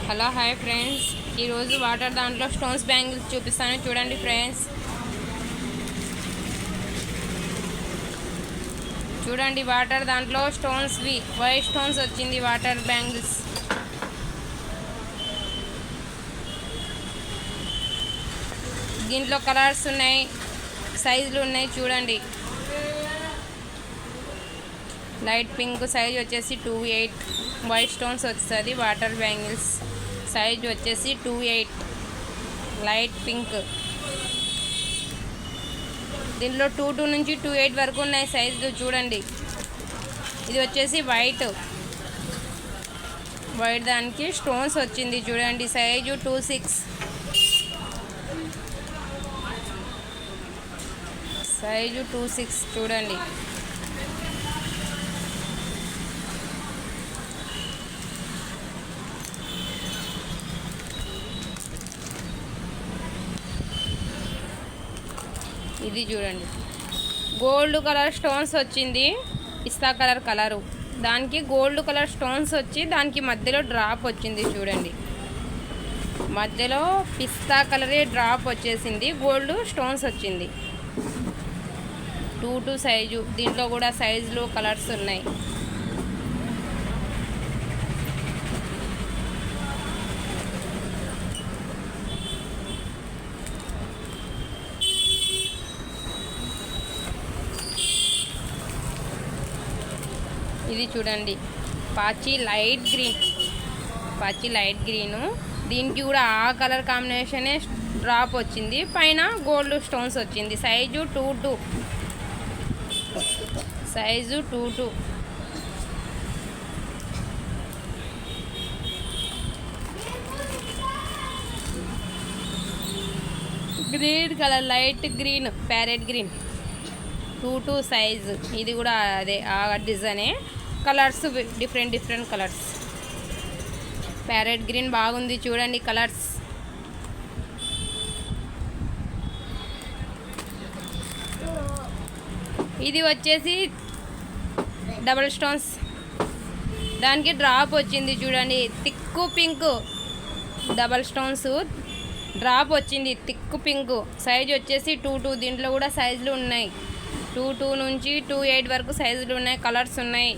Hello hi friends, ఈరోజు water దాంట్లో stones bangles చూపిస్తాను. చూడండి ఫ్రెండ్స్, చూడండి వాటర్ దాంట్లో స్టోన్స్వి వైట్ స్టోన్స్ వచ్చింది. వాటర్ బ్యాంగిల్స్ దీంట్లో కలర్స్ ఉన్నాయి, సైజులు ఉన్నాయి. చూడండి, లైట్ పింక్ సైజ్ వచ్చేసి 28, వైట్ స్టోన్స్ వస్తుంది. వాటర్ బ్యాంగిల్స్ సైజ్ వచ్చేసి 28, లైట్ పింక్. దీంట్లో 22 నుంచి 28 వరకు ఉన్నాయి సైజులు. చూడండి, ఇది వచ్చేసి వైట్ దానికి స్టోన్స్ వచ్చింది. చూడండి, సైజు 26, సైజు 26. చూడండి, ఇది చూడండి, గోల్డ్ కలర్ స్టోన్స్ వచ్చింది. పిస్తా కలరు దానికి గోల్డ్ కలర్ స్టోన్స్ వచ్చి దానికి మధ్యలో డ్రాప్ వచ్చింది. చూడండి, మధ్యలో పిస్తా కలరే డ్రాప్ వచ్చేసింది, గోల్డ్ స్టోన్స్ వచ్చింది. 22 సైజు. దీంట్లో కూడా సైజులు కలర్స్ ఉన్నాయి. ఇది చూడండి, పాచి లైట్ గ్రీను. దీనికి కూడా ఆ కలర్ కాంబినేషనే డ్రాప్ వచ్చింది, పైన గోల్డ్ స్టోన్స్ వచ్చింది. Size 22, size 22. Green colour, light green, parrot green, 22 size. ఇది కూడా అదే ఆ డిజైనే, colours different colours. Parrot green బాగుంది. చూడండి కలర్స్. ఇది వచ్చేసి డబల్ స్టోన్స్, దానికి డ్రాప్ వచ్చింది. చూడండి, thick pink double stones drop వచ్చింది, థిక్ పింక్. సైజ్ వచ్చేసి 22. దీంట్లో కూడా సైజులు ఉన్నాయి, 22 నుంచి 28 వరకు సైజులు ఉన్నాయి, కలర్స్ ఉన్నాయి.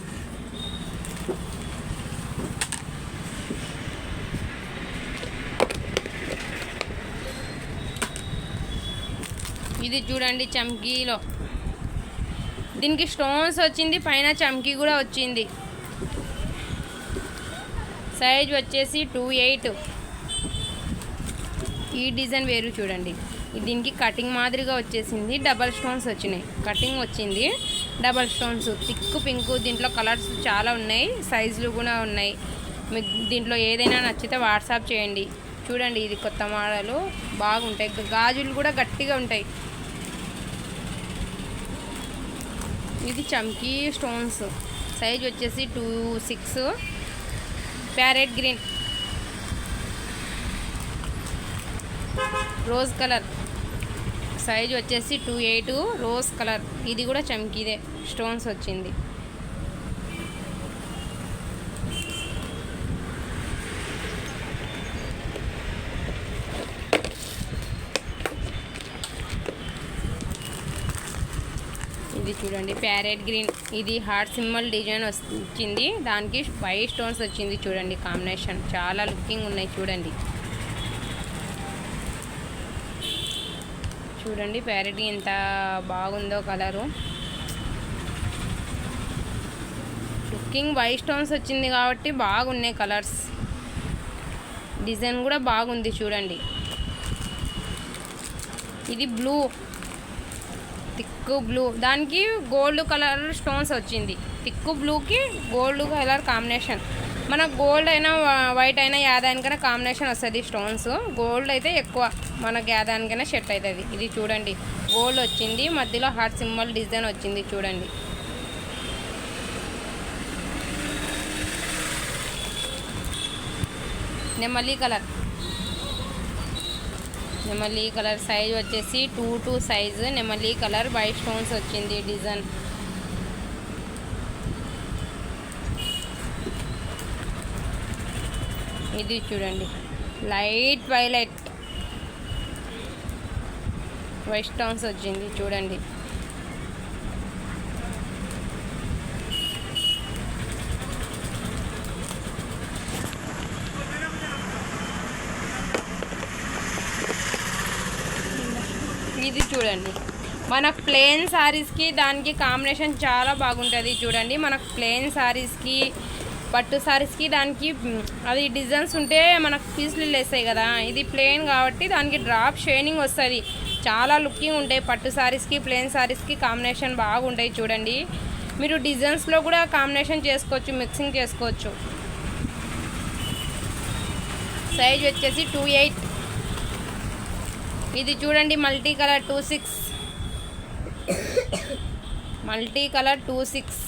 ఇది చూడండి, చమ్కీలో దీనికి స్టోన్స్ వచ్చింది, పైన చమ్కీ కూడా వచ్చింది. సైజ్ వచ్చేసి 28. ఈ డిజైన్ వేరు. చూడండి, దీనికి కటింగ్ మాదిరిగా వచ్చేసింది, డబల్ స్టోన్స్ వచ్చినాయి. కటింగ్ వచ్చింది, డబల్ స్టోన్స్, థిక్ పింక్. దీంట్లో కలర్స్ చాలా ఉన్నాయి, సైజులు కూడా ఉన్నాయి. మీకు దీంట్లో ఏదైనా నచ్చితే వాట్సాప్ చేయండి. చూడండి, ఇది కొత్త మోడలు, బాగుంటాయి. గాజులు కూడా గట్టిగా ఉంటాయి. ఇది చమ్కీ స్టోన్స్, సైజ్ వచ్చేసి 26, parrot green, rose colour, size వచ్చేసి 28, రోజ్ కలర్. ఇది కూడా చమ్కీదే, స్టోన్స్ వచ్చింది. ఇది చూడండి, ప్యారెట్ గ్రీన్. ఇది హార్ట్ సింబల్ డిజైన్ వచ్చింది, దానికి వైట్ స్టోన్స్ వచ్చింది. చూడండి, కాంబినేషన్ చాలా లుకింగ్ ఉన్నాయి. చూడండి ప్యారెట్ ఎంత బాగుందో కలరు. లుకింగ్ వైట్ స్టోన్స్ వచ్చింది కాబట్టి బాగున్నాయి కలర్స్. డిజైన్ కూడా బాగుంది. చూడండి, ఇది బ్లూ, థిక్ బ్లూ, దానికి గోల్డ్ కలర్ స్టోన్స్ వచ్చింది. థిక్ బ్లూకి గోల్డ్ కలర్ కాంబినేషన్. మన గోల్డ్ అయినా వైట్ అయినా యాదానికైనా కాంబినేషన్ వస్తుంది. స్టోన్స్ గోల్డ్ అయితే ఎక్కువ మనకు యాదానికైనా సెట్ అవుతుంది. ఇది చూడండి, గోల్డ్ వచ్చింది, మధ్యలో హార్ట్ సింబల్ డిజైన్ వచ్చింది. చూడండి, నెమలి కలర్, సైజ్ వచ్చేసి 22 సైజు. నెమలి కలర్, వైట్ స్టోన్స్ వచ్చింది డిజైన్. ఇది చూడండి లైట్ వైలెట్ వైట్ స్టోన్స్ వచ్చింది చూడండి. ఇది చూడండి మనకు ప్లెయిన్ శారీస్కి దానికి కాంబినేషన్ చాలా బాగుంటుంది చూడండి. మనకు ప్లెయిన్ శారీస్కి పట్టు శారీస్కి దానికి అది డిజైన్స్ ఉంటే మనకు పీసులు లేస్తాయి కదా, ఇది ప్లెయిన్ కాబట్టి దానికి డ్రాప్ షైనింగ్ వస్తుంది. చాలా లుకింగ్ ఉంటాయి. పట్టు శారీస్కి ప్లెయిన్ శారీస్కి కాంబినేషన్ బాగుంటాయి చూడండి. మీరు డిజైన్స్లో కూడా కాంబినేషన్ చేసుకోవచ్చు, మిక్సింగ్ చేసుకోవచ్చు. సైజ్ వచ్చేసి 28. ఇది చూడండి మల్టీ కలర్ 26, మల్టీ కలర్ 26.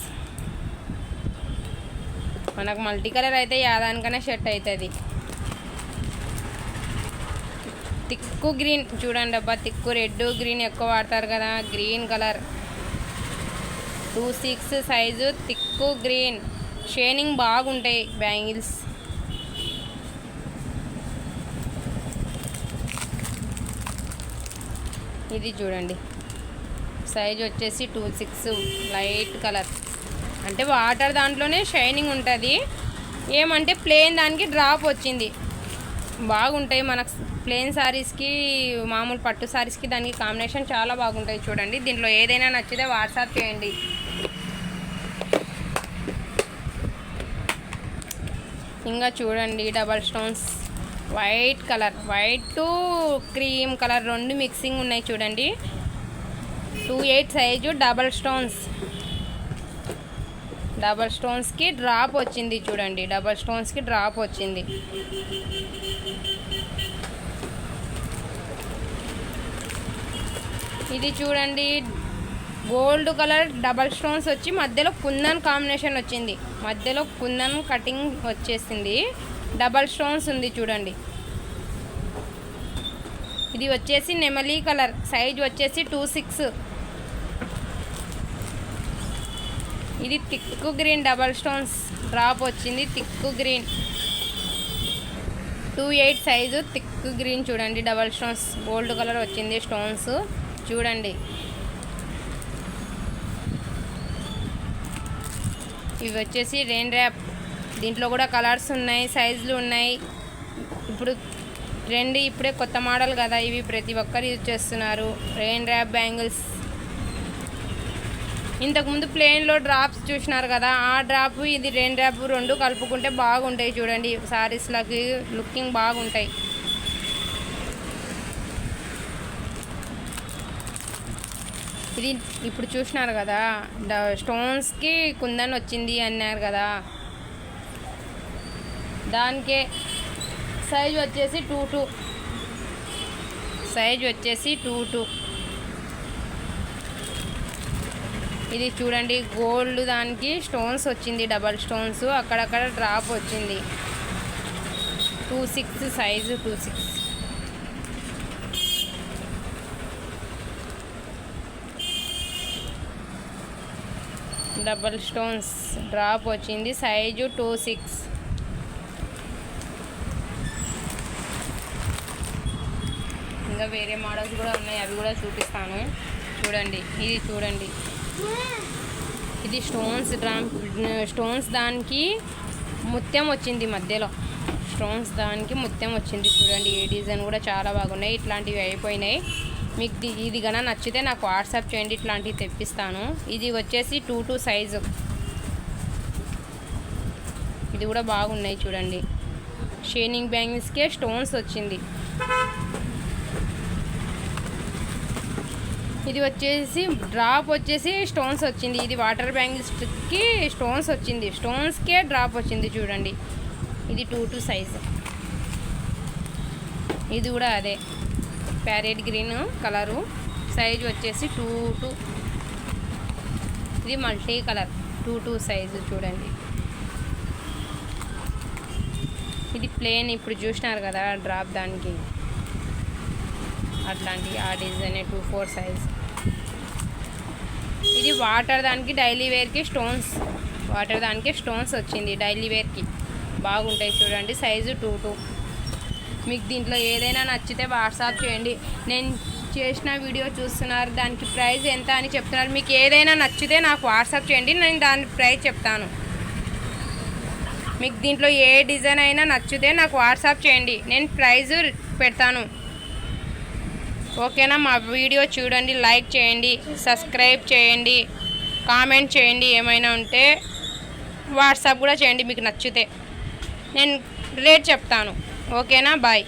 మనకు మల్టీ కలర్ అయితే యాదానికనే షర్ట్ అవుతుంది. తిక్కు గ్రీన్ చూడండి అబ్బా, తిక్కు రెడ్ గ్రీన్ ఎక్కువ వాడతారు కదా, green colour 26 size thick green. Shining బాగుంటాయి బ్యాంగిల్స్. ఇది చూడండి సైజ్ వచ్చేసి 26 లైట్ కలర్. అంటే వాటర్ దాంట్లోనే షైనింగ్ ఉంటుంది. ఏమంటే ప్లెయిన్ దానికి డ్రాప్ వచ్చింది. బాగుంటాయి మనకు ప్లెయిన్ శారీస్కి మామూలు పట్టు శారీస్కి దానికి కాంబినేషన్ చాలా బాగుంటాయి చూడండి. దీంట్లో ఏదైనా నచ్చితే వాట్సాప్ చేయండి. ఇంకా చూడండి double stones white colour, white to cream colour రెండు మిక్సింగ్ ఉన్నాయి చూడండి. 28 సైజు డబల్ స్టోన్స్. డబల్ స్టోన్స్కి డ్రాప్ వచ్చింది చూడండి, డబల్ స్టోన్స్కి డ్రాప్ వచ్చింది. ఇది చూడండి గోల్డ్ కలర్ డబల్ స్టోన్స్ వచ్చి మధ్యలో కుందన్ కాంబినేషన్ వచ్చింది. మధ్యలో కుందన్ కటింగ్ వచ్చేసింది. డబల్ స్టోన్స్ ఉంది చూడండి. ఇది వచ్చేసి నెమలీ కలర్. సైజ్ వచ్చేసి 26. ఇది తిక్కు గ్రీన్ డబల్ స్టోన్స్ డ్రాప్ వచ్చింది. తిక్కు గ్రీన్ 28 సైజు తిక్కు గ్రీన్ చూడండి. డబల్ స్టోన్స్ గోల్డ్ కలర్ వచ్చింది స్టోన్స్ చూడండి. ఇవి వచ్చేసి రెయిన్ ర్యాప్. దీంట్లో కూడా కలర్స్ ఉన్నాయి, సైజులు ఉన్నాయి. ఇప్పుడు ట్రెండ్ ఇప్పుడే కొత్త మోడల్ కదా, ఇవి ప్రతి ఒక్కరు యూజ్ చేస్తున్నారు. Rain wrap bangles. ఇంతకుముందు ప్లెయిన్లో డ్రాప్స్ చూసినారు కదా, ఆ డ్రాప్ ఇది రెయిన్ ర్యాప్ రెండు కలుపుకుంటే బాగుంటాయి చూడండి. శారీస్లకి లుకింగ్ బాగుంటాయి. ఇది ఇప్పుడు చూసినారు కదా స్టోన్స్కి కుందన్ వచ్చింది అన్నారు కదా, దానికే సైజ్ వచ్చేసి 22. సైజ్ వచ్చేసి 22. ఇది చూడండి గోల్డ్ దానికి స్టోన్స్ వచ్చింది, డబల్ స్టోన్స్ అక్కడక్కడ డ్రాప్ వచ్చింది. 26 సైజు 26. డబల్ స్టోన్స్ డ్రాప్ వచ్చింది. సైజు 26. ఇంకా వేరే మోడల్స్ కూడా ఉన్నాయి, అవి కూడా చూపిస్తాను చూడండి. ఇది చూడండి ఇది స్టోన్స్ దానికి ముత్యం వచ్చింది మధ్యలో. స్టోన్స్ దానికి ముత్యం వచ్చింది చూడండి. ఈ డిజైన్ కూడా చాలా బాగున్నాయి. ఇట్లాంటివి అయిపోయినాయి. మీకు ఇది కన్నా నచ్చితే నాకు వాట్సాప్ చేయండి, ఇట్లాంటివి తెప్పిస్తాను. ఇది వచ్చేసి 22 సైజు. ఇది కూడా బాగున్నాయి చూడండి. షైనింగ్ బ్యాంగిల్స్కే స్టోన్స్ వచ్చింది. ఇది వచ్చేసి డ్రాప్ వచ్చేసి స్టోన్స్ వచ్చింది. ఇది వాటర్ బ్యాంగిల్స్కి స్టోన్స్ వచ్చింది, స్టోన్స్కే డ్రాప్ వచ్చింది చూడండి. ఇది 22 సైజు. ఇది కూడా అదే ప్యారెట్ గ్రీన్ కలరు. సైజు వచ్చేసి 22. ఇది మల్టీ కలర్ 22 సైజు చూడండి. ఇది ప్లేన్ ఇప్పుడు చూసినారు కదా డ్రాప్ దానికి, అట్లాంటి ఆ డిజైన్ 24 సైజ్. ఇది వాటర్ దానికి డైలీ వేర్కి స్టోన్స్, వాటర్ దానికి స్టోన్స్ వచ్చింది డైలీ వేర్కి. బాగుంటాయి చూడండి. సైజు 2 మీకు దీంట్లో ఏదైనా నచ్చితే వాట్సాప్ చేయండి. నేను చేసిన వీడియో చూస్తున్నారు, దానికి ప్రైస్ ఎంత అని చెప్తున్నారు. మీకు ఏదైనా నచ్చితే నాకు వాట్సాప్ చేయండి, నేను దాని ప్రైస్ చెప్తాను. మీకు దీంట్లో ఏ డిజైన్ అయినా నచ్చితే నాకు వాట్సాప్ చేయండి, నేను ప్రైస్ పెడతాను. ఓకేనా? మా వీడియో చూడండి, లైక్ చేయండి, సబ్స్క్రైబ్ చేయండి, కామెంట్ చేయండి. ఏమైనా ఉంటే వాట్సాప్ కూడా చేయండి మీకు నచ్చితే, నేను రేట్ చెప్తాను. ఓకేనా? బాయ్.